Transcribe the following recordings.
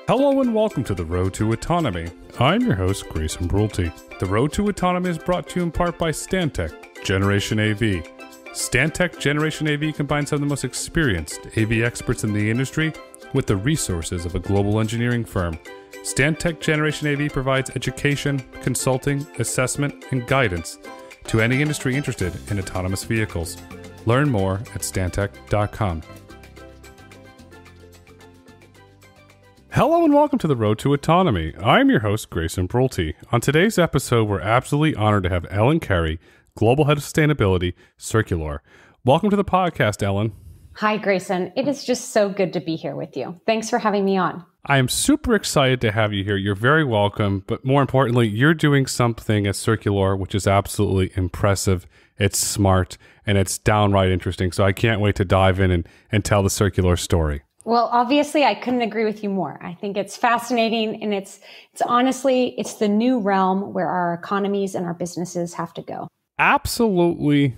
Hello and welcome to the Road to Autonomy. I'm your host, Grayson Brulte. The Road to Autonomy is brought to you in part by Stantec Generation AV. Stantec Generation AV combines some of the most experienced AV experts in the industry with the resources of a global engineering firm. Stantec Generation AV provides education, consulting, assessment, and guidance to any industry interested in autonomous vehicles. Learn more at stantec.com. Hello and welcome to the Road to Autonomy. I'm your host, Grayson Brulte. On today's episode, we're absolutely honored to have Ellen and Carey, Global Head of Sustainability Circulor. Welcome to the podcast, Ellen. Hi, Grayson. It is just so good to be here with you. Thanks for having me on. I am super excited to have you here. You're very welcome, but more importantly, you're doing something at Circulor which is absolutely impressive. It's smart, and it's downright interesting. So I can't wait to dive in and tell the Circulor story. Well, obviously, I couldn't agree with you more. I think it's fascinating, and it's honestly, it's the new realm where our economies and our businesses have to go. Absolutely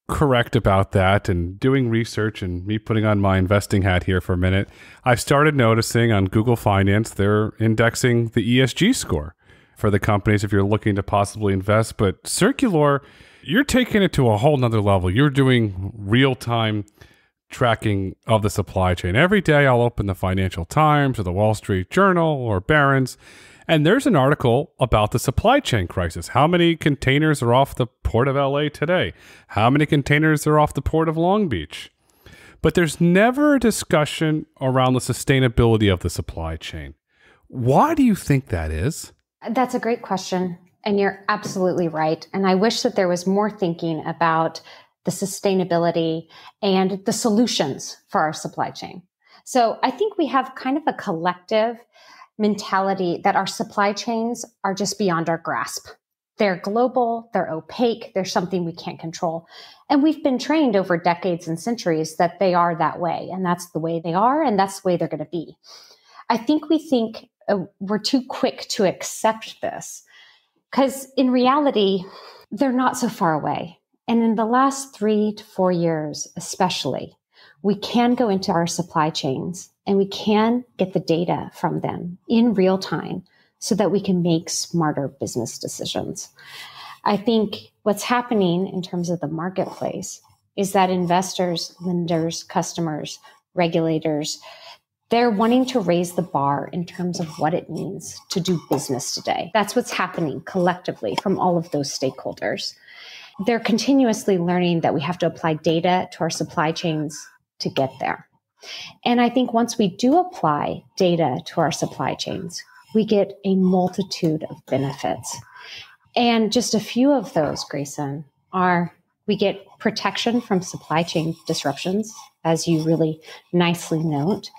correct about that. And doing research and me putting on my investing hat here for a minute, I've started noticing on Google Finance, they're indexing the ESG score for the companies if you're looking to possibly invest. But Circulor, you're taking it to a whole nother level. You're doing real-time tracking of the supply chain. Every day I'll open the Financial Times or the Wall Street Journal or Barron's, and there's an article about the supply chain crisis. How many containers are off the port of LA today? How many containers are off the port of Long Beach? But there's never a discussion around the sustainability of the supply chain. Why do you think that is? That's a great question, and you're absolutely right. And I wish that there was more thinking about the sustainability and the solutions for our supply chain. So I think we have kind of a collective mentality that our supply chains are just beyond our grasp. They're global, they're opaque, they're something we can't control. And we've been trained over decades and centuries that they are that way, and that's the way they are, and that's the way they're going to be. I think we think we're too quick to accept this, because in reality, they're not so far away. And in the last 3 to 4 years, especially, we can go into our supply chains and we can get the data from them in real time so that we can make smarter business decisions. I think what's happening in terms of the marketplace is that investors, lenders, customers, regulators, they're wanting to raise the bar in terms of what it means to do business today. That's what's happening collectively from all of those stakeholders. They're continuously learning that we have to apply data to our supply chains to get there. And I think once we do apply data to our supply chains, we get a multitude of benefits. And just a few of those, Grayson, are we get protection from supply chain disruptions, as you really nicely note.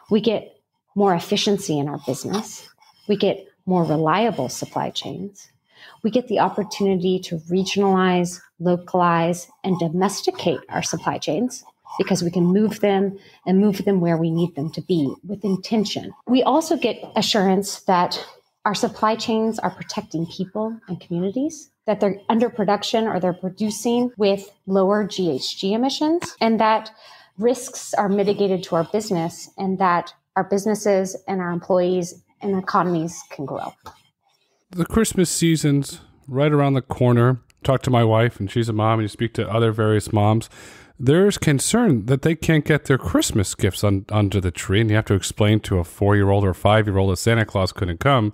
We get more efficiency in our business. We get more reliable supply chains. We get the opportunity to regionalize, localize, and domesticate our supply chains because we can move them where we need them to be with intention. We also get assurance that our supply chains are protecting people and communities, that they're under production or they're producing with lower GHG emissions, and that risks are mitigated to our business and that our businesses and our employees and economies can grow. The Christmas season's right around the corner. Talk to my wife, and she's a mom, and you speak to other various moms. There's concern that they can't get their Christmas gifts under the tree, and you have to explain to a 4-year-old or a 5-year-old that Santa Claus couldn't come.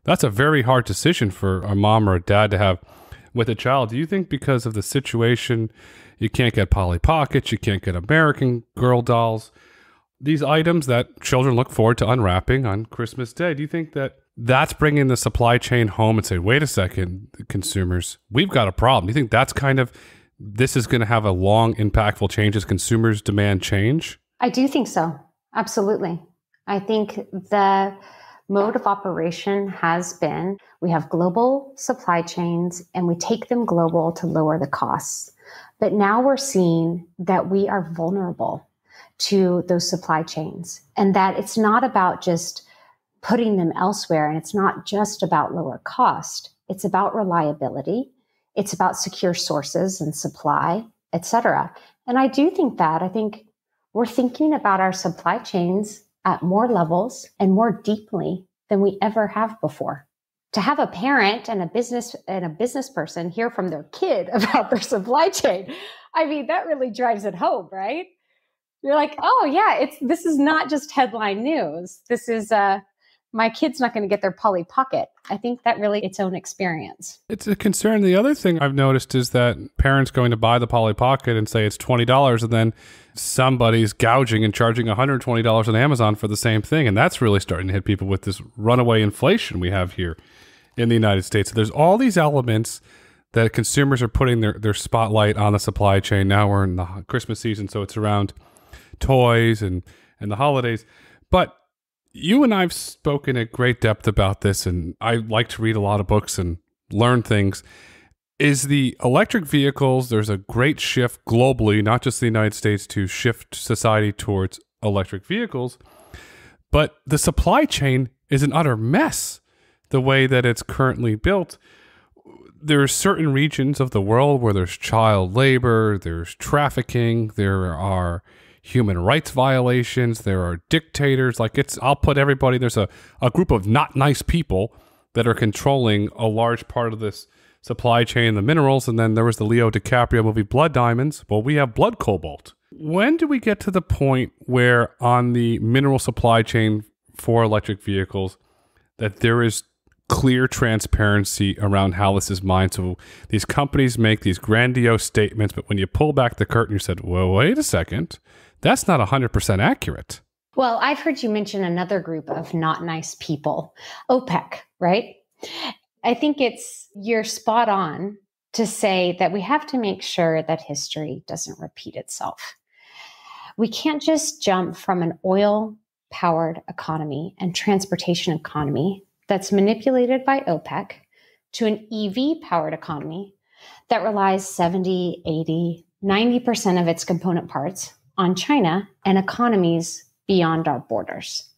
That's a very hard decision for a mom or a dad to have with a child. Do you think because of the situation, you can't get Polly Pockets, you can't get American Girl dolls, these items that children look forward to unwrapping on Christmas Day, do you think that that's bringing the supply chain home and say, wait a second, consumers, we've got a problem? Do you think that's kind of, this is going to have a long, impactful change as consumers demand change? I do think so. Absolutely. I think the mode of operation has been, we have global supply chains and we take them global to lower the costs. But now we're seeing that we are vulnerable to those supply chains and that it's not about just putting them elsewhere. And it's not just about lower cost. It's about reliability. It's about secure sources and supply, et cetera. And I do think that, I think we're thinking about our supply chains at more levels and more deeply than we ever have before. To have a parent and a business person hear from their kid about their supply chain, I mean, that really drives it home, right? You're like, oh yeah, this is not just headline news. This is my kid's not going to get their Polly Pocket. I think that really its own experience. It's a concern. The other thing I've noticed is that parents going to buy the Polly Pocket and say it's $20, and then somebody's gouging and charging $120 on Amazon for the same thing. And that's really starting to hit people with this runaway inflation we have here in the United States. So there's all these elements that consumers are putting their spotlight on the supply chain. Now we're in the Christmas season, so it's around toys and the holidays. But you and I've spoken at great depth about this, and I like to read a lot of books and learn things. Is the electric vehicles, there's a great shift globally, not just the United States, to shift society towards electric vehicles. But the supply chain is an utter mess the way that it's currently built. There are certain regions of the world where there's child labor, there's trafficking, there are human rights violations, there are dictators. I'll put everybody, there's a group of not nice people that are controlling a large part of this supply chain, the minerals. And then there was the Leo DiCaprio movie Blood Diamonds. Well, we have blood cobalt. When do we get to the point where on the mineral supply chain for electric vehicles that there is clear transparency around how this is mined? So these companies make these grandiose statements, but when you pull back the curtain, you said, well, wait a second, that's not 100% accurate. Well, I've heard you mention another group of not nice people, OPEC, right? I think you're spot on to say that we have to make sure that history doesn't repeat itself. We can't just jump from an oil-powered economy and transportation economy that's manipulated by OPEC to an EV-powered economy that relies 70, 80, 90% of its component parts on China and economies beyond our borders.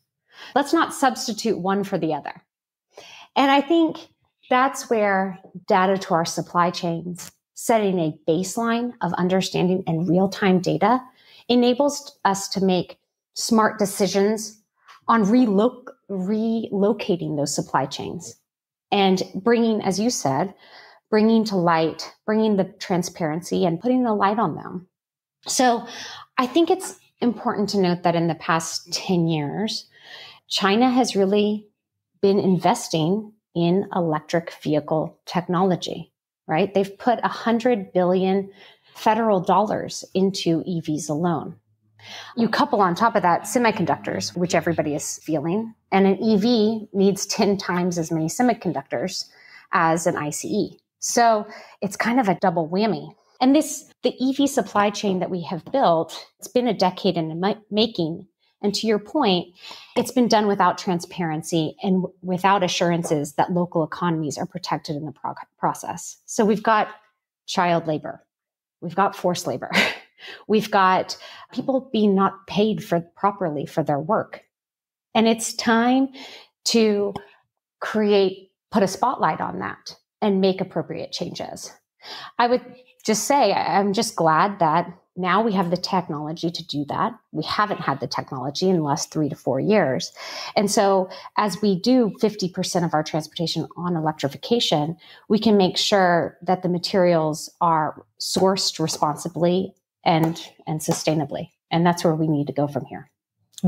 Let's not substitute one for the other. And I think that's where data to our supply chains, setting a baseline of understanding and real-time data, enables us to make smart decisions on relocating those supply chains and bringing, as you said, bringing to light, bringing the transparency and putting the light on them. So I think it's important to note that in the past 10 years, China has really been investing in electric vehicle technology, right? They've put $100 billion federal dollars into EVs alone. You couple on top of that semiconductors, which everybody is feeling, and an EV needs 10 times as many semiconductors as an ICE. So it's kind of a double whammy. And the EV supply chain that we have built, it's been a decade in the making. And to your point, it's been done without transparency and without assurances that local economies are protected in the process. So we've got child labor. We've got forced labor. We've got people being not paid properly for their work. And it's time to put a spotlight on that and make appropriate changes. I would just say, I'm just glad that now we have the technology to do that. We haven't had the technology in the last 3 to 4 years. And so as we do 50% of our transportation on electrification, we can make sure that the materials are sourced responsibly and sustainably. And that's where we need to go from here.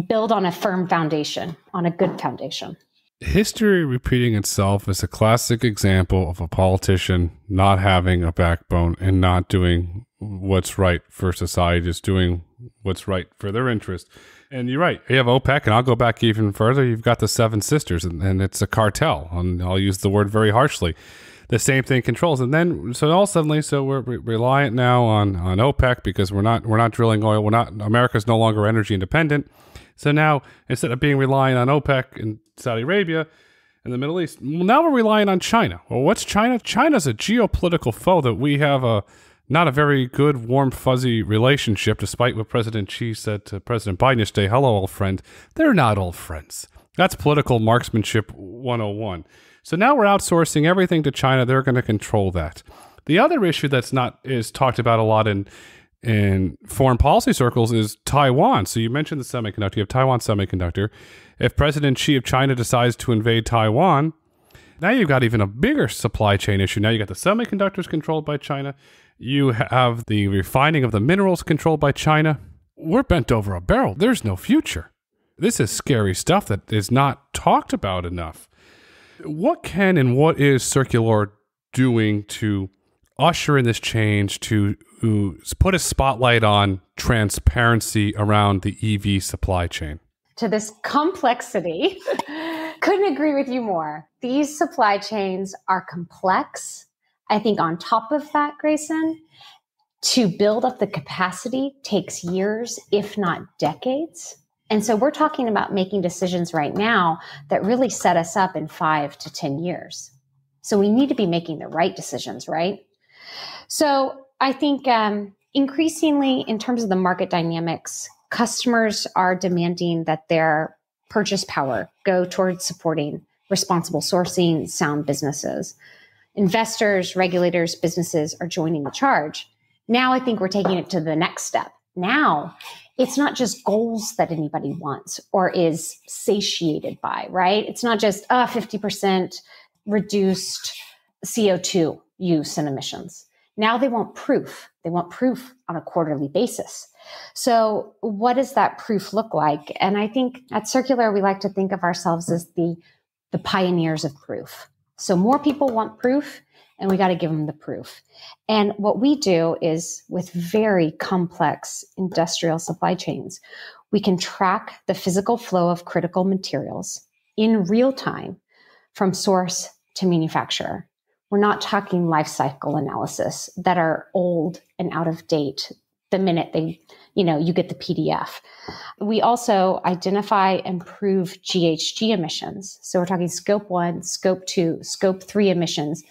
Build on a firm foundation, on a good foundation. History repeating itself is a classic example of a politician not having a backbone and not doing what's right for society, just doing what's right for their interest. And you're right. You have OPEC, and I'll go back even further. You've got the Seven Sisters, and it's a cartel. And I'll use the word very harshly. The same thing controls. And then, so we're reliant now on OPEC because we're not drilling oil. America's no longer energy independent. So now, instead of being reliant on OPEC and Saudi Arabia and the Middle East, now we're relying on China. Well, what's China? China's a geopolitical foe that we have not a very good, warm, fuzzy relationship, despite what President Xi said to President Biden yesterday. Hello, old friend. They're not old friends. That's political marksmanship 101. So now we're outsourcing everything to China. They're going to control that. The other issue is talked about a lot in in foreign policy circles is Taiwan. So you mentioned the semiconductor. You have Taiwan Semiconductor. If President Xi of China decides to invade Taiwan, now you've got even a bigger supply chain issue. Now you got the semiconductors controlled by China. You have the refining of the minerals controlled by China. We're bent over a barrel. There's no future. This is scary stuff that is not talked about enough. What can and what is Circulor doing to usher in this change, to put a spotlight on transparency around the EV supply chain? To this complexity, couldn't agree with you more. These supply chains are complex. I think on top of that, Grayson, to build up the capacity takes years, if not decades. And so we're talking about making decisions right now that really set us up in 5 to 10 years. So we need to be making the right decisions, right? So I think increasingly in terms of the market dynamics, customers are demanding that their purchase power go towards supporting responsible sourcing, sound businesses. Investors, regulators, businesses are joining the charge. Now I think we're taking it to the next step. Now it's not just goals that anybody wants or is satiated by, right? It's not just 50% reduced CO2 use and emissions. Now they want proof. They want proof on a quarterly basis. So what does that proof look like? And I think at Circulor, we like to think of ourselves as the pioneers of proof. So more people want proof, and we got to give them the proof. And what we do is with very complex industrial supply chains, we can track the physical flow of critical materials in real time from source to manufacturer. We're not talking life cycle analysis that are old and out of date the minute you get the PDF. We also identify and prove GHG emissions. So we're talking scope 1, scope 2, scope 3 emissions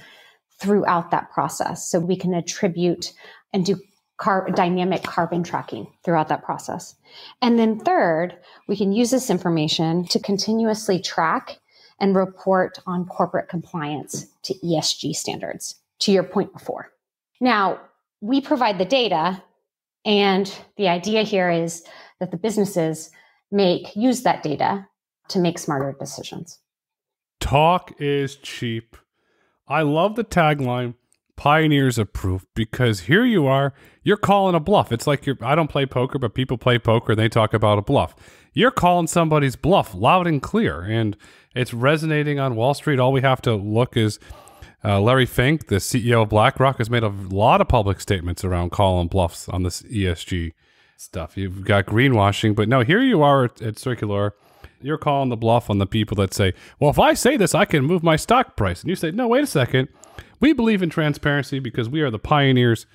throughout that process. So we can attribute and do dynamic carbon tracking throughout that process. And then third, we can use this information to continuously track and report on corporate compliance to ESG standards, to your point before. Now, we provide the data, and the idea here is that the businesses use that data to make smarter decisions. Talk is cheap. I love the tagline, pioneers of proof, because here you are, you're calling a bluff. It's like I don't play poker, but people play poker and they talk about a bluff. You're calling somebody's bluff loud and clear, and it's resonating on Wall Street. All we have to look is Larry Fink, the CEO of BlackRock, has made a lot of public statements around calling bluffs on this ESG stuff. You've got greenwashing, but no, here you are at Circulor. You're calling the bluff on the people that say, well, if I say this, I can move my stock price. And you say, no, wait a second. We believe in transparency because we are the pioneers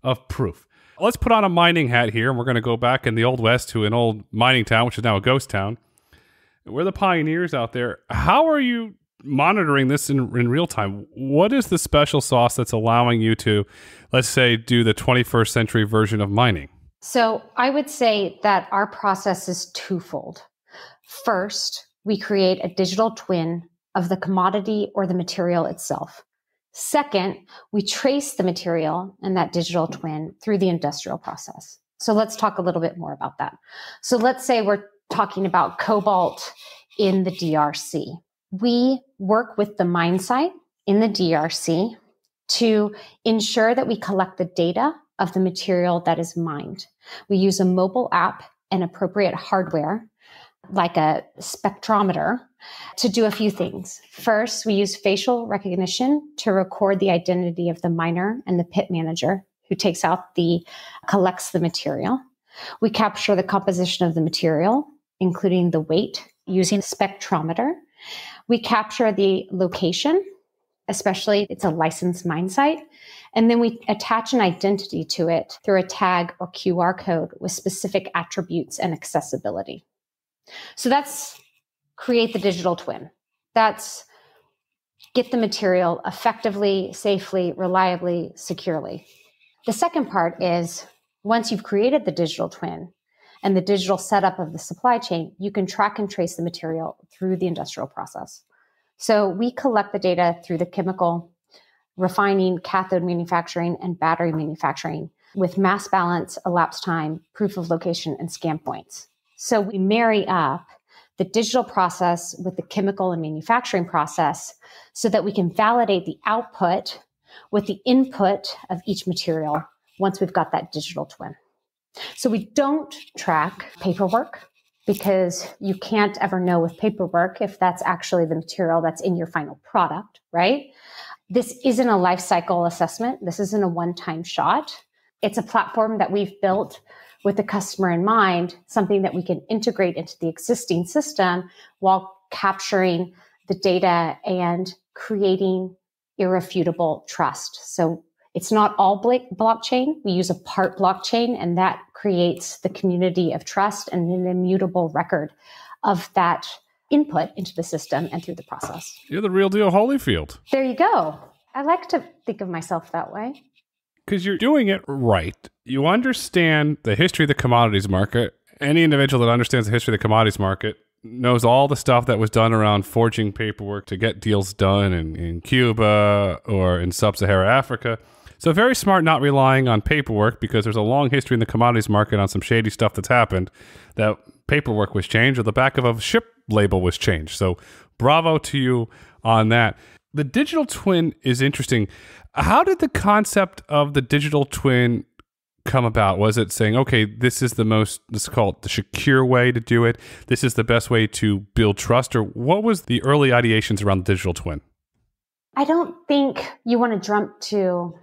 of proof. Let's put on a mining hat here, and we're going to go back in the Old West to an old mining town, which is now a ghost town. We're the pioneers out there. How are you monitoring this in real time? What is the special sauce that's allowing you to, let's say, do the 21st century version of mining? So I would say that our process is twofold. First, we create a digital twin of the commodity or the material itself. Second, we trace the material and that digital twin through the industrial process. So let's talk a little bit more about that. So let's say we're talking about cobalt in the DRC. We work with the mine site in the DRC to ensure that we collect the data of the material that is mined. We use a mobile app and appropriate hardware, like a spectrometer, to do a few things. First, we use facial recognition to record the identity of the miner and the pit manager who collects the material. We capture the composition of the material, including the weight, using a spectrometer. We capture the location, especially it's a licensed mine site. And then we attach an identity to it through a tag or QR code with specific attributes and accessibility. So that's create the digital twin. That's get the material effectively, safely, reliably, securely. The second part is once you've created the digital twin and the digital setup of the supply chain, you can track and trace the material through the industrial process. So we collect the data through the chemical refining, cathode manufacturing, and battery manufacturing with mass balance, elapsed time, proof of location, and scan points. So we marry up the digital process with the chemical and manufacturing process so that we can validate the output with the input of each material once we've got that digital twin. So we don't track paperwork because you can't ever know with paperwork if that's actually the material that's in your final product, right? This isn't a life cycle assessment. This isn't a one-time shot. It's a platform that we've built with the customer in mind, something that we can integrate into the existing system while capturing the data and creating irrefutable trust. So it's not all blockchain. We use a part blockchain, and that creates the community of trust and an immutable record of that input into the system and through the process. You're the real deal Holyfield. There you go. I like to think of myself that way. Because you're doing it right. You understand the history of the commodities market. Any individual that understands the history of the commodities market knows all the stuff that was done around forging paperwork to get deals done in Cuba or in sub-Saharan Africa. So very smart not relying on paperwork, because there's a long history in the commodities market on some shady stuff that's happened, that paperwork was changed or the back of a ship label was changed. So bravo to you on that. The digital twin is interesting. How did the concept of the digital twin come about? Was it saying, okay, this is the most, let's call it the secure way to do it, this is the best way to build trust? Or what was the early ideations around the digital twin? I don't think you want to jump to...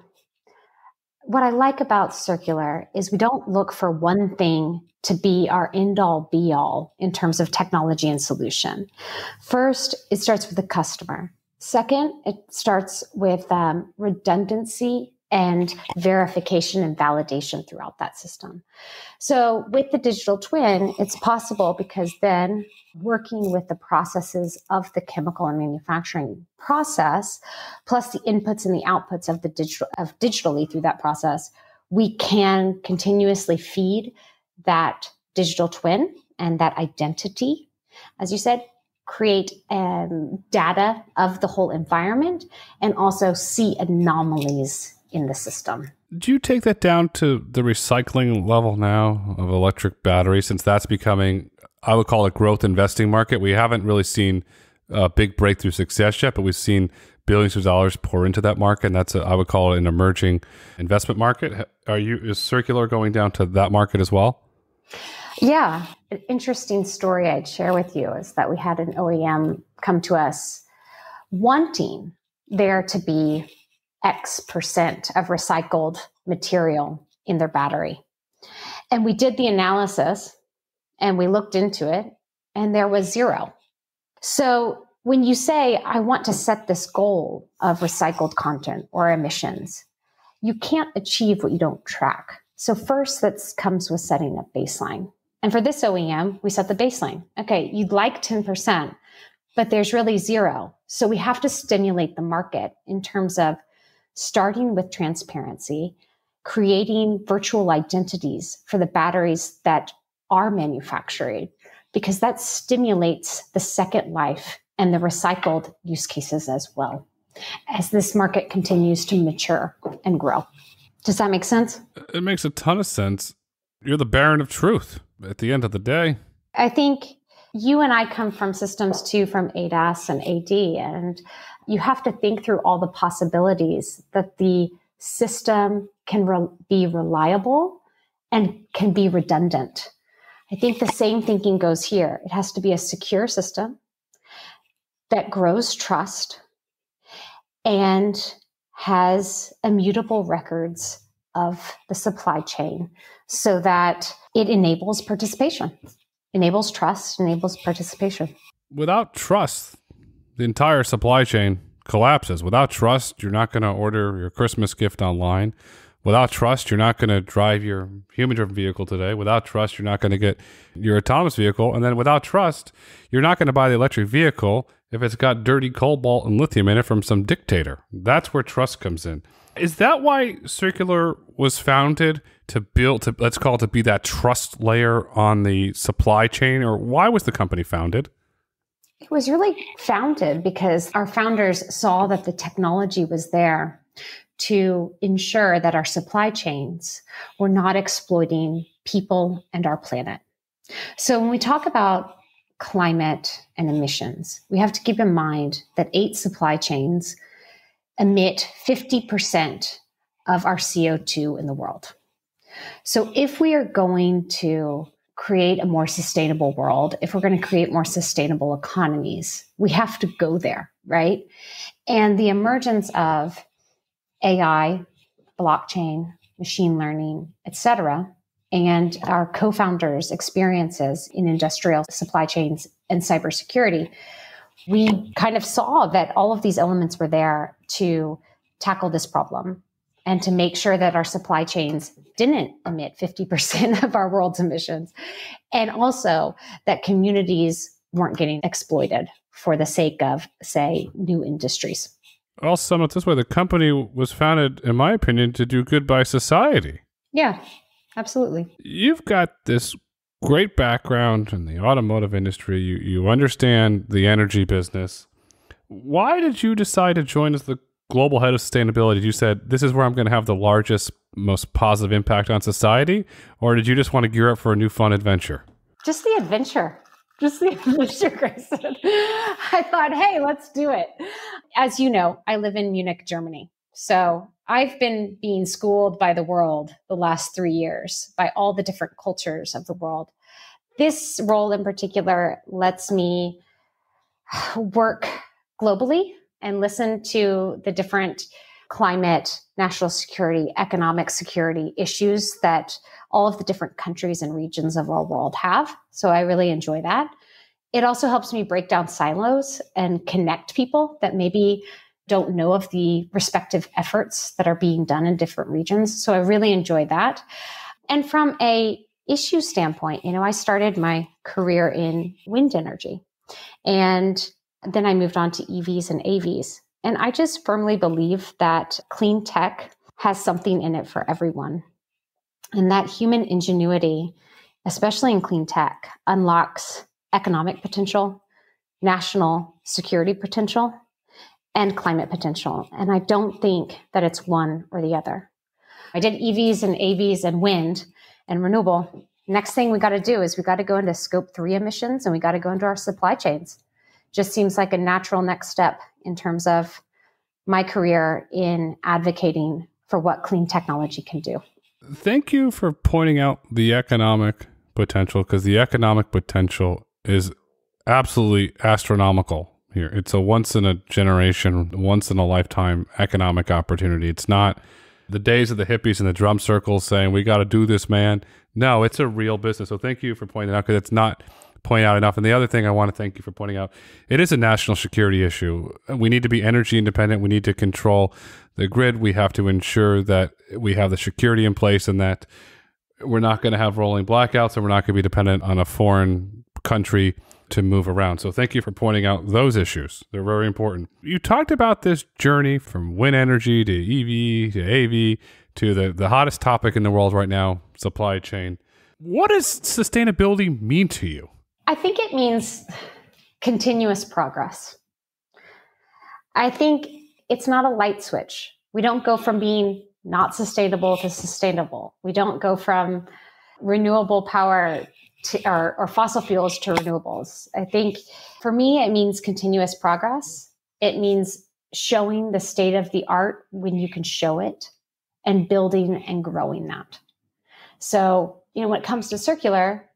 What I like about Circulor is we don't look for one thing to be our end-all be-all in terms of technology and solution. First, it starts with the customer. Second, it starts with redundancy and verification and validation throughout that system. So with the digital twin, it's possible because then working with the processes of the chemical and manufacturing process, plus the inputs and the outputs of the digitally through that process, we can continuously feed that digital twin and that identity, as you said, create data of the whole environment and also see anomalies in the system. Do you take that down to the recycling level now of electric batteries, since that's becoming, I would call it, growth investing market? We haven't really seen a big breakthrough success yet, but we've seen billions of dollars pour into that market, and that's I would call it an emerging investment market. Is Circulor going down to that market as well? Yeah. An interesting story I'd share with you is that we had an OEM come to us wanting there to be X% of recycled material in their battery. And we did the analysis and we looked into it and there was zero. So when you say, I want to set this goal of recycled content or emissions, you can't achieve what you don't track. So first, that comes with setting a baseline. And for this OEM, we set the baseline. Okay, you'd like 10%, but there's really zero. So we have to stimulate the market in terms of starting with transparency, creating virtual identities for the batteries that are manufactured, because that stimulates the second life and the recycled use cases as well, as this market continues to mature and grow. Does that make sense? It makes a ton of sense. You're the Baron of truth at the end of the day. I think you and I come from systems too, from ADAS and AD, and you have to think through all the possibilities that the system can be reliable and can be redundant. I think the same thinking goes here. It has to be a secure system that grows trust and has immutable records of the supply chain so that it enables participation, enables trust, enables participation. Without trust, the entire supply chain collapses. Without trust, you're not going to order your Christmas gift online. Without trust, you're not going to drive your human-driven vehicle today. Without trust, you're not going to get your autonomous vehicle. And then without trust, you're not going to buy the electric vehicle if it's got dirty cobalt and lithium in it from some dictator. That's where trust comes in. Is that why Circulor was founded, to build, let's call it, to be that trust layer on the supply chain? Or why was the company founded? It was really founded because our founders saw that the technology was there to ensure that our supply chains were not exploiting people and our planet. So when we talk about climate and emissions, we have to keep in mind that 8 supply chains emit 50% of our CO2 in the world. So if we are going to create a more sustainable world, if we're going to create more sustainable economies, we have to go there, right? And the emergence of AI, blockchain, machine learning, et cetera, and our co-founders' experiences in industrial supply chains and cybersecurity, we kind of saw that all of these elements were there to tackle this problem and to make sure that our supply chains didn't emit 50% of our world's emissions, and also that communities weren't getting exploited for the sake of, say, new industries. I'll sum it this way. The company was founded, in my opinion, to do good by society. Yeah, absolutely. You've got this great background in the automotive industry. You understand the energy business. Why did you decide to join as the global head of sustainability? You said, this is where I'm going to have the largest, most positive impact on society? Or did you just want to gear up for a new fun adventure? Just the adventure. Just the adventure, Grayson. I thought, hey, let's do it. As you know, I live in Munich, Germany. So I've been being schooled by the world the last 3 years, by all the different cultures of the world. This role in particular lets me work globally and listen to the different climate, national security, economic security issues that all of the different countries and regions of our world have. So I really enjoy that. It also helps me break down silos and connect people that maybe don't know of the respective efforts that are being done in different regions. So I really enjoy that. And from a issue standpoint, I started my career in wind energy, and then I moved on to EVs and AVs. And I just firmly believe that clean tech has something in it for everyone. And that human ingenuity, especially in clean tech, unlocks economic potential, national security potential, and climate potential. And I don't think that it's one or the other. I did EVs and AVs and wind and renewable. Next thing we got to do is we got to go into scope 3 emissions, and we got to go into our supply chains. Just seems like a natural next step in terms of my career in advocating for what clean technology can do. Thank you for pointing out the economic potential, because the economic potential is absolutely astronomical here. It's a once in a generation, once in a lifetime economic opportunity. It's not the days of the hippies and the drum circles saying, we got to do this, man. No, it's a real business. So thank you for pointing out, because it's not pointed out enough. And the other thing I want to thank you for pointing out, it is a national security issue. We need to be energy independent. We need to control the grid. We have to ensure that we have the security in place and that we're not going to have rolling blackouts, and we're not going to be dependent on a foreign country to move around. So thank you for pointing out those issues. They're very important. You talked about this journey from wind energy to EV to AV to the hottest topic in the world right now, supply chain. What does sustainability mean to you? I think it means continuous progress. I think it's not a light switch. We don't go from being not sustainable to sustainable. We don't go from renewable power to, or fossil fuels to renewables. I think for me, it means continuous progress. It means showing the state of the art when you can show it, and building and growing that. So, when it comes to circular,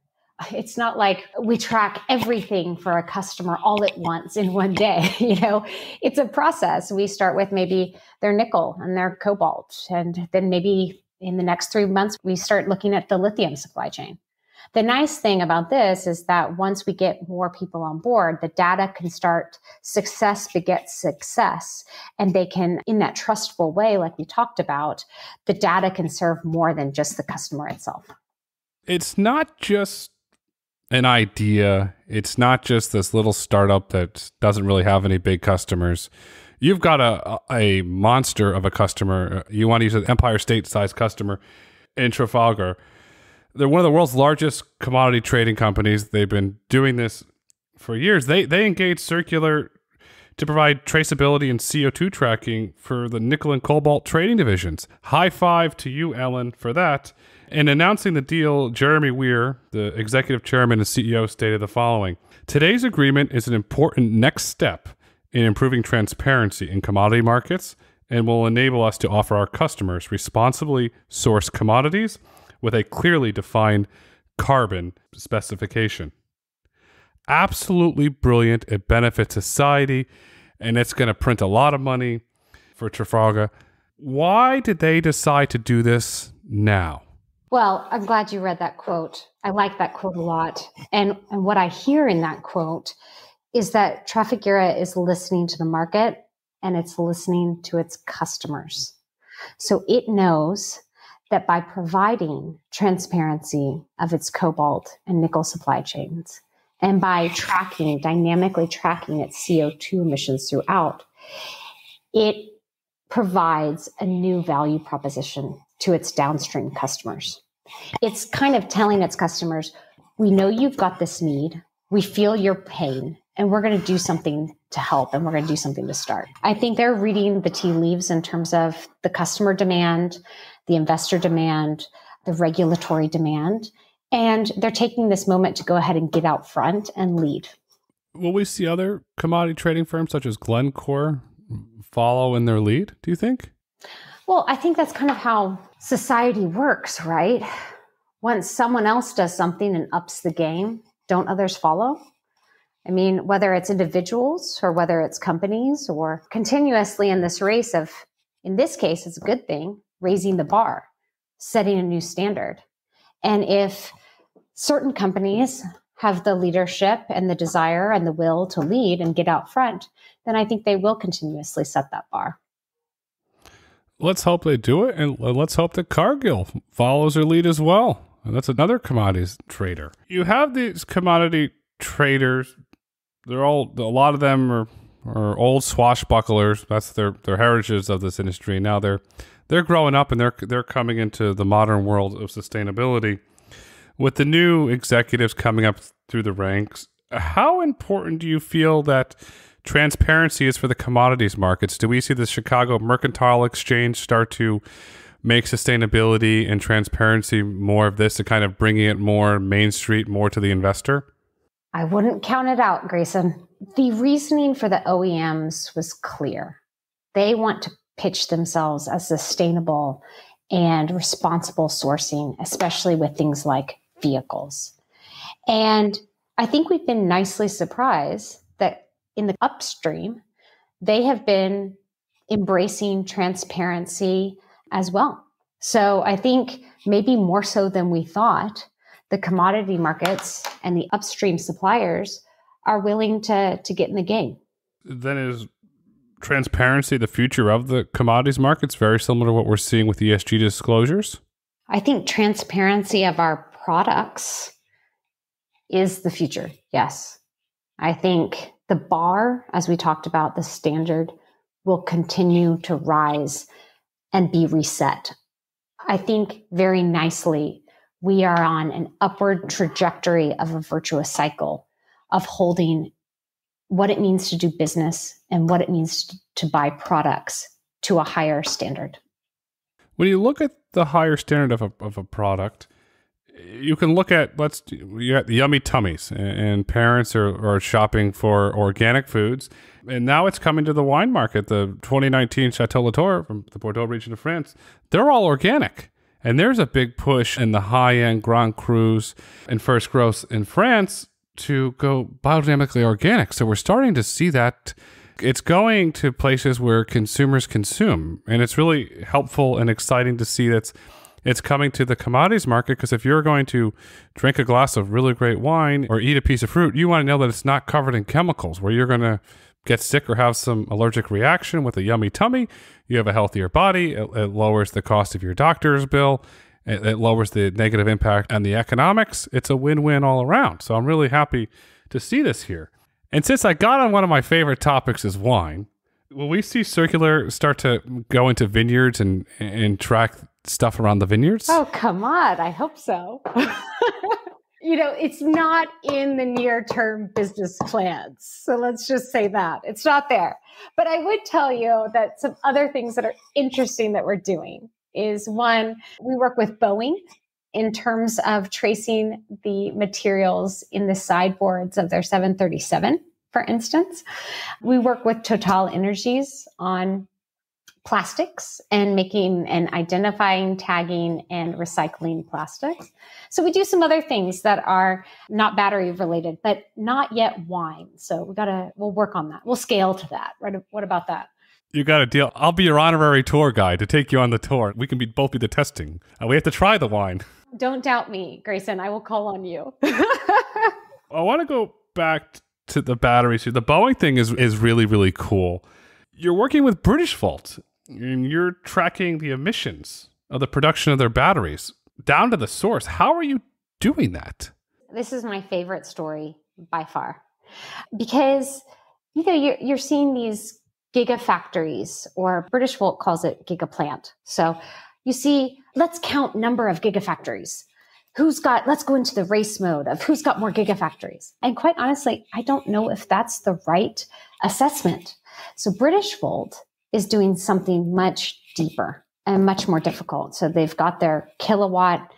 it's not like we track everything for a customer all at once in one day. It's a process. We start with maybe their nickel and their cobalt. And then maybe in the next 3 months, we start looking at the lithium supply chain. The nice thing about this is that once we get more people on board, the data can start, success begets success. And they can, in that trustful way, like we talked about, the data can serve more than just the customer itself. It's not just an idea. It's not just this little startup that doesn't really have any big customers. You've got a monster of a customer. You want to use an Empire State-sized customer in Trafalgar. They're one of the world's largest commodity trading companies. They've been doing this for years. They engage Circulor to provide traceability and CO2 tracking for the nickel and cobalt trading divisions. High five to you, Ellen, for that. In announcing the deal, Jeremy Weir, the executive chairman and CEO, stated the following: "Today's agreement is an important next step in improving transparency in commodity markets and will enable us to offer our customers responsibly sourced commodities with a clearly defined carbon specification." Absolutely brilliant. It benefits society, and it's going to print a lot of money for Trafalgar. Why did they decide to do this now? Well, I'm glad you read that quote. I like that quote a lot. And what I hear in that quote is that Trafigura is listening to the market and it's listening to its customers. So it knows that by providing transparency of its cobalt and nickel supply chains, and by dynamically tracking its CO2 emissions throughout, it provides a new value proposition to its downstream customers. It's kind of telling its customers, we know you've got this need, we feel your pain, and we're going to do something to help, and we're going to do something to start. I think they're reading the tea leaves in terms of the customer demand, the investor demand, the regulatory demand, and they're taking this moment to go ahead and get out front and lead. Will we see other commodity trading firms such as Glencore follow in their lead, do you think? Well, I think that's kind of how society works, right? Once someone else does something and ups the game, don't others follow? I mean, whether it's individuals or whether it's companies or continuously in this race of, in this case, it's a good thing, raising the bar, setting a new standard. And if certain companies have the leadership and the desire and the will to lead and get out front, then I think they will continuously set that bar. Let's hope they do it, and let's hope that Cargill follows their lead as well. And that's another commodities trader. You have these commodity traders. A lot of them are old swashbucklers. That's their heritages of this industry. Now they're growing up and they're coming into the modern world of sustainability. With the new executives coming up through the ranks, how important do you feel that transparency is for the commodities markets? Do we see the Chicago Mercantile Exchange start to make sustainability and transparency more of this, to kind of bringing it more Main Street, more to the investor? I wouldn't count it out, Grayson. The reasoning for the OEMs was clear. They want to pitch themselves as sustainable and responsible sourcing, especially with things like vehicles. And I think we've been nicely surprised that in the upstream, they have been embracing transparency as well. So I think maybe more so than we thought, the commodity markets and the upstream suppliers are willing to get in the game. Then is transparency the future of the commodities markets, very similar to what we're seeing with ESG disclosures? I think transparency of our products is the future, yes. I think the bar, as we talked about, the standard will continue to rise and be reset. I think very nicely we are on an upward trajectory of a virtuous cycle of holding what it means to do business and what it means to buy products to a higher standard. When you look at the higher standard of a product, you can look at, you got the yummy tummies, and parents are shopping for organic foods. And now it's coming to the wine market. The 2019 Chateau Latour from the Bordeaux region of France, they're all organic. And there's a big push in the high-end Grand Crus and First Growth in France to go biodynamically organic. So we're starting to see that it's going to places where consumers consume. And it's really helpful and exciting to see that it's coming to the commodities market, because if you're going to drink a glass of really great wine or eat a piece of fruit, you want to know that it's not covered in chemicals where you're going to get sick or have some allergic reaction. With a yummy tummy, you have a healthier body. It lowers the cost of your doctor's bill. It lowers the negative impact on the economics. It's a win-win all around. So I'm really happy to see this here. And since I got on one of my favorite topics is wine, will we see Circulor start to go into vineyards and track stuff around the vineyards? Oh, come on. I hope so. It's not in the near-term business plans. So let's just say that. It's not there. But I would tell you that some other things that are interesting that we're doing is, one, we work with Boeing in terms of tracing the materials in the sideboards of their 737, for instance. We work with Total Energies on plastics and making and identifying, tagging, and recycling plastics. So we do some other things that are not battery related, but not yet wine. So we'll work on that. We'll scale to that. Right? What about that? You got a deal. I'll be your honorary tour guide to take you on the tour. We can both be the testing. We have to try the wine. Don't doubt me, Grayson. I will call on you. I want to go back to the batteries here. The Boeing thing is really, really cool. You're working with Britishvolt, and you're tracking the emissions of the production of their batteries down to the source. How are you doing that? This is my favorite story by far, because you're seeing these gigafactories, or Britishvolt calls it gigaplant. So you see, let's count number of gigafactories. Let's go into the race mode of who's got more gigafactories. And quite honestly, I don't know if that's the right assessment. So Britishvolt is doing something much deeper and much more difficult. So they've got their kilowatt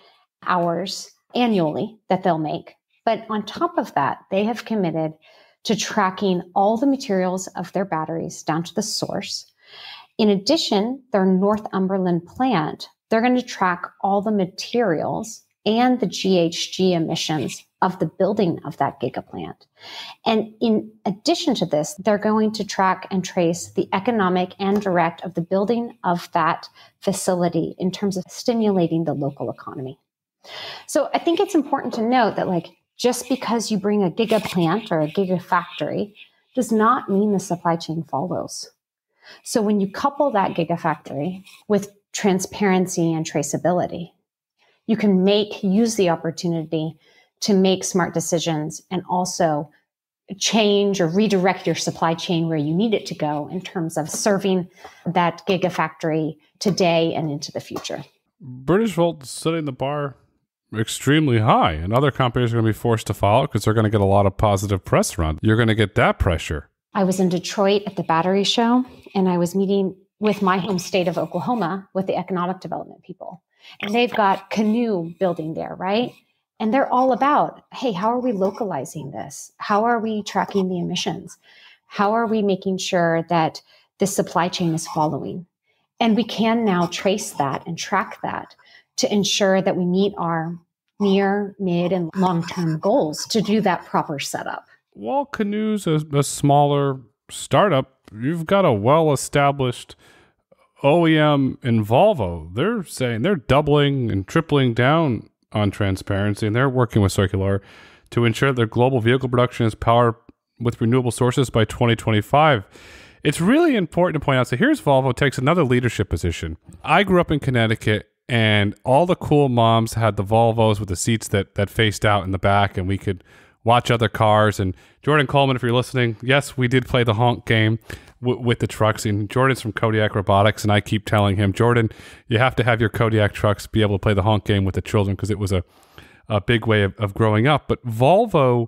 hours annually that they'll make. But on top of that, they have committed to tracking all the materials of their batteries down to the source. In addition, their Northumberland plant, they're going to track all the materials and the GHG emissions of the building of that gigaplant. And in addition to this, they're going to track and trace the economic and direct of the building of that facility in terms of stimulating the local economy. So I think it's important to note that, just because you bring a gigaplant or a gigafactory does not mean the supply chain follows. So when you couple that gigafactory with transparency and traceability, you can use the opportunity to make smart decisions and also change or redirect your supply chain where you need it to go in terms of serving that gigafactory today and into the future. Britishvolt is setting the bar extremely high, and other companies are going to be forced to follow because they're going to get a lot of positive press around. You're going to get that pressure. I was in Detroit at the battery show, and I was meeting with my home state of Oklahoma with the economic development people. And they've got Canoe building there, right? And they're all about, hey, how are we localizing this? How are we tracking the emissions? How are we making sure that the supply chain is following? And we can now trace that and track that to ensure that we meet our near, mid, and long-term goals to do that proper setup. While Canoe's a smaller startup, you've got a well-established OEM in Volvo. They're saying they're doubling and tripling down on transparency, and they're working with Circulor to ensure their global vehicle production is powered with renewable sources by 2025. It's really important to point out, so here's Volvo takes another leadership position. I grew up in Connecticut, and all the cool moms had the Volvos with the seats that faced out in the back, and we could watch other cars. And Jordan Coleman, if you're listening, yes, we did play the honk game with the trucks. And Jordan's from Kodiak Robotics, and I keep telling him, Jordan, you have to have your Kodiak trucks be able to play the honk game with the children, because it was a big way of growing up. But Volvo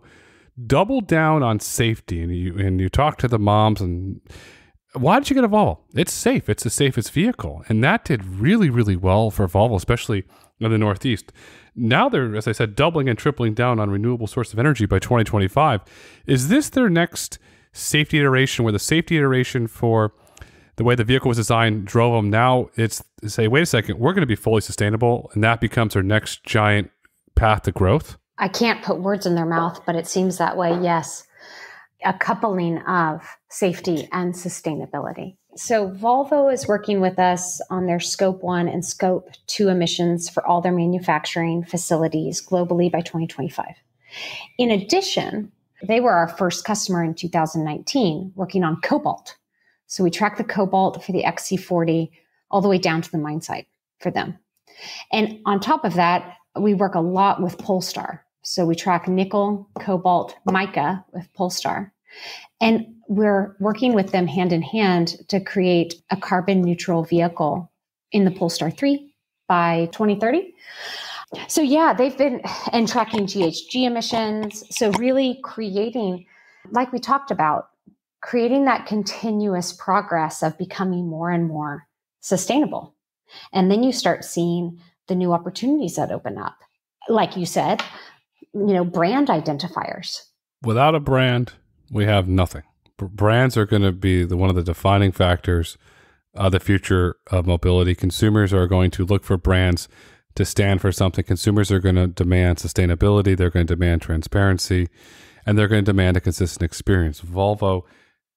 doubled down on safety, and you talk to the moms, and why did you get a Volvo? It's safe. It's the safest vehicle. And that did really, really well for Volvo, especially in the Northeast. Now they're, as I said, doubling and tripling down on renewable source of energy by 2025. Is this their next safety iteration, where the safety iteration for the way the vehicle was designed drove them? Now it's say, wait a second, we're going to be fully sustainable, and that becomes our next giant path to growth? I can't put words in their mouth, but it seems that way, yes. A coupling of safety and sustainability. So Volvo is working with us on their Scope 1 and Scope 2 emissions for all their manufacturing facilities globally by 2025. In addition, they were our first customer in 2019 working on cobalt. So we track the cobalt for the XC40 all the way down to the mine site for them. And on top of that, we work a lot with Polestar. So we track nickel, cobalt, mica with Polestar. And we're working with them hand in hand to create a carbon neutral vehicle in the Polestar 3 by 2030. So yeah, they've been and tracking GHG emissions. So really creating, like we talked about, creating that continuous progress of becoming more and more sustainable. And then you start seeing the new opportunities that open up. Like you said, brand identifiers. Without a brand, we have nothing. Brands are going to be one of the defining factors of the future of mobility. Consumers are going to look for brands to stand for something. Consumers are going to demand sustainability. They're going to demand transparency, and they're going to demand a consistent experience. Volvo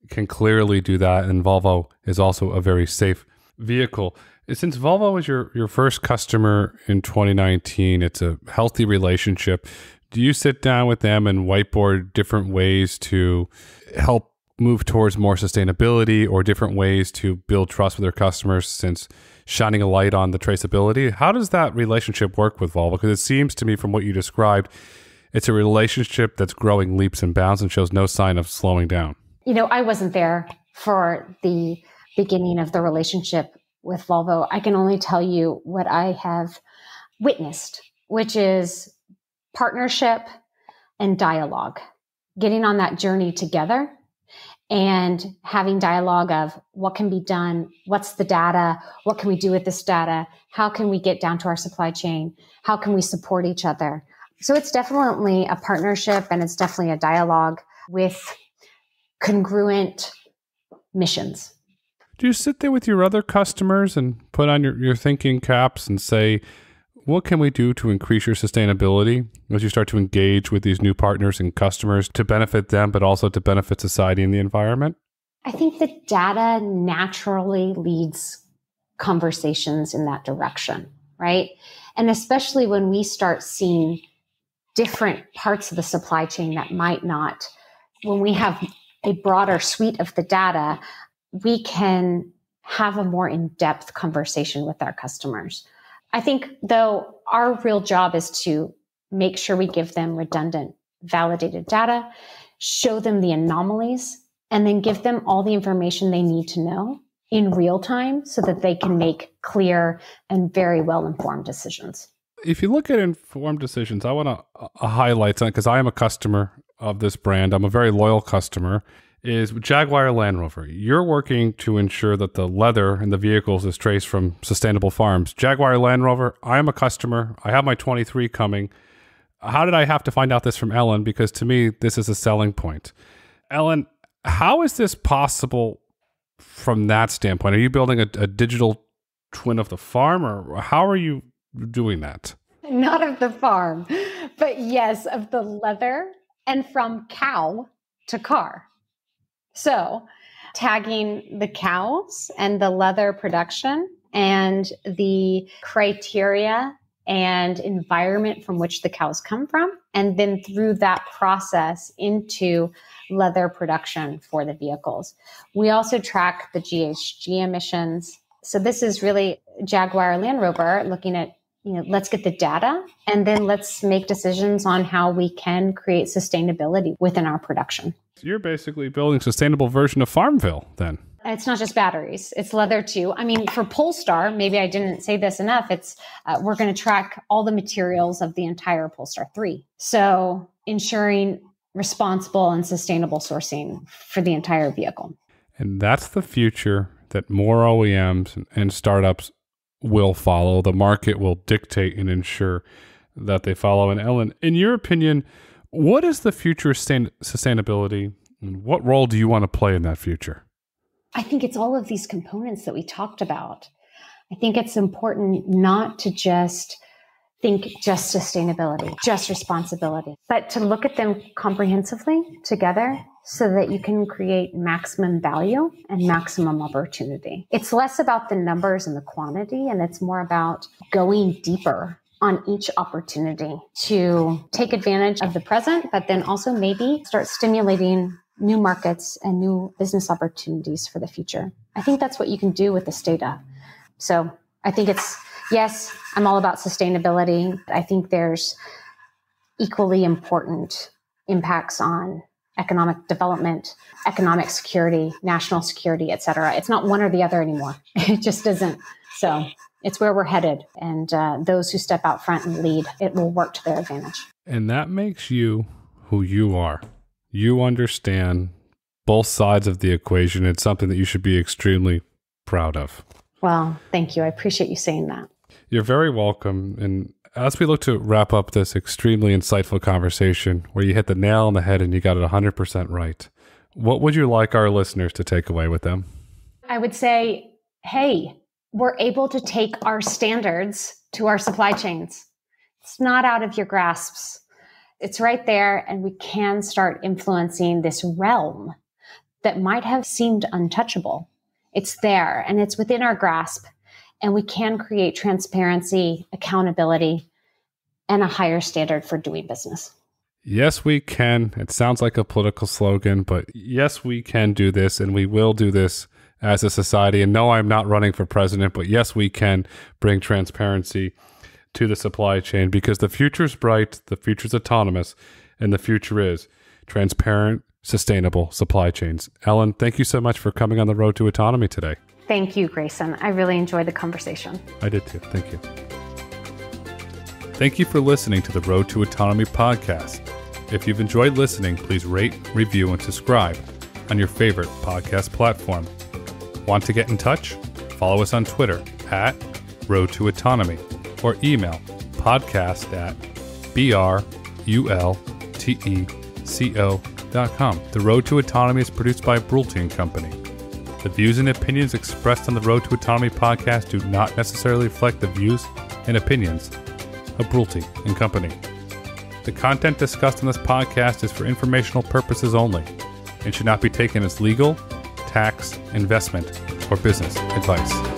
can clearly do that, and Volvo is also a very safe vehicle. Since Volvo was your first customer in 2019, it's a healthy relationship. Do you sit down with them and whiteboard different ways to help move towards more sustainability or different ways to build trust with their customers, since shining a light on the traceability? How does that relationship work with Volvo? Because it seems to me from what you described, it's a relationship that's growing leaps and bounds and shows no sign of slowing down. I wasn't there for the beginning of the relationship with Volvo. I can only tell you what I have witnessed, which is partnership and dialogue, getting on that journey together and having dialogue of what can be done, what's the data, what can we do with this data, how can we get down to our supply chain, how can we support each other. So it's definitely a partnership, and it's definitely a dialogue with congruent missions. Do you sit there with your other customers and put on your thinking caps and say, what can we do to increase your sustainability as you start to engage with these new partners and customers to benefit them, but also to benefit society and the environment? I think the data naturally leads conversations in that direction, right? And especially when we start seeing different parts of the supply chain that might not, when we have a broader suite of the data, we can have a more in-depth conversation with our customers. I think, though, our real job is to make sure we give them redundant, validated data, show them the anomalies, and then give them all the information they need to know in real time so that they can make clear and very well-informed decisions. If you look at informed decisions, I want to highlight something, because I am a customer of this brand. I'm a very loyal customer. Is Jaguar Land Rover. You're working to ensure that the leather in the vehicles is traced from sustainable farms. Jaguar Land Rover, I am a customer. I have my 23 coming. How did I have to find out this from Ellen? Because to me, this is a selling point. Ellen, how is this possible from that standpoint? Are you building a digital twin of the farm, or how are you doing that? Not of the farm, but yes, of the leather, and from cow to car. So tagging the cows and the leather production and the criteria and environment from which the cows come from, and then through that process into leather production for the vehicles. We also track the GHG emissions. So this is really Jaguar Land Rover looking at, let's get the data, and then let's make decisions on how we can create sustainability within our production. You're basically building a sustainable version of Farmville then. It's not just batteries, it's leather too. I mean, for Polestar, maybe I didn't say this enough, it's we're going to track all the materials of the entire Polestar 3. So ensuring responsible and sustainable sourcing for the entire vehicle. And that's the future that more OEMs and startups will follow. The market will dictate and ensure that they follow. And Ellen, in your opinion, what is the future of sustainability, and what role do you want to play in that future? I think it's all of these components that we talked about. I think it's important not to just think just sustainability, just responsibility, but to look at them comprehensively together so that you can create maximum value and maximum opportunity. It's less about the numbers and the quantity, and it's more about going deeper on each opportunity to take advantage of the present, but then also maybe start stimulating new markets and new business opportunities for the future. I think that's what you can do with this data. So I think yes, I'm all about sustainability. I think there's equally important impacts on economic development, economic security, national security, et cetera. It's not one or the other anymore. It just isn't. So It's where we're headed. And those who step out front and lead, it will work to their advantage. And that makes you who you are. You understand both sides of the equation. It's something that you should be extremely proud of. Well, thank you. I appreciate you saying that. You're very welcome. And as we look to wrap up this extremely insightful conversation where you hit the nail on the head and you got it 100% right, what would you like our listeners to take away with them? I would say, hey, we're able to take our standards to our supply chains. It's not out of your grasps. It's right there, and we can start influencing this realm that might have seemed untouchable. It's there, and it's within our grasp, and we can create transparency, accountability, and a higher standard for doing business. Yes, we can. It sounds like a political slogan, but yes, we can do this, and we will do this as a society. And no, I'm not running for president, but yes, we can bring transparency to the supply chain, because the future's bright, the future's autonomous, and the future is transparent, sustainable supply chains. Ellen, thank you so much for coming on the Road to Autonomy today. Thank you, Grayson. I really enjoyed the conversation. I did too. Thank you. Thank you for listening to the Road to Autonomy podcast. If you've enjoyed listening, please rate, review, and subscribe on your favorite podcast platform. Want to get in touch? Follow us on Twitter at Road to Autonomy, or email podcast@brulteco.com. The Road to Autonomy is produced by Brulte & Company. The views and opinions expressed on the Road to Autonomy podcast do not necessarily reflect the views and opinions of Brulte & Company. The content discussed in this podcast is for informational purposes only and should not be taken as legal, tax, investment, or business advice.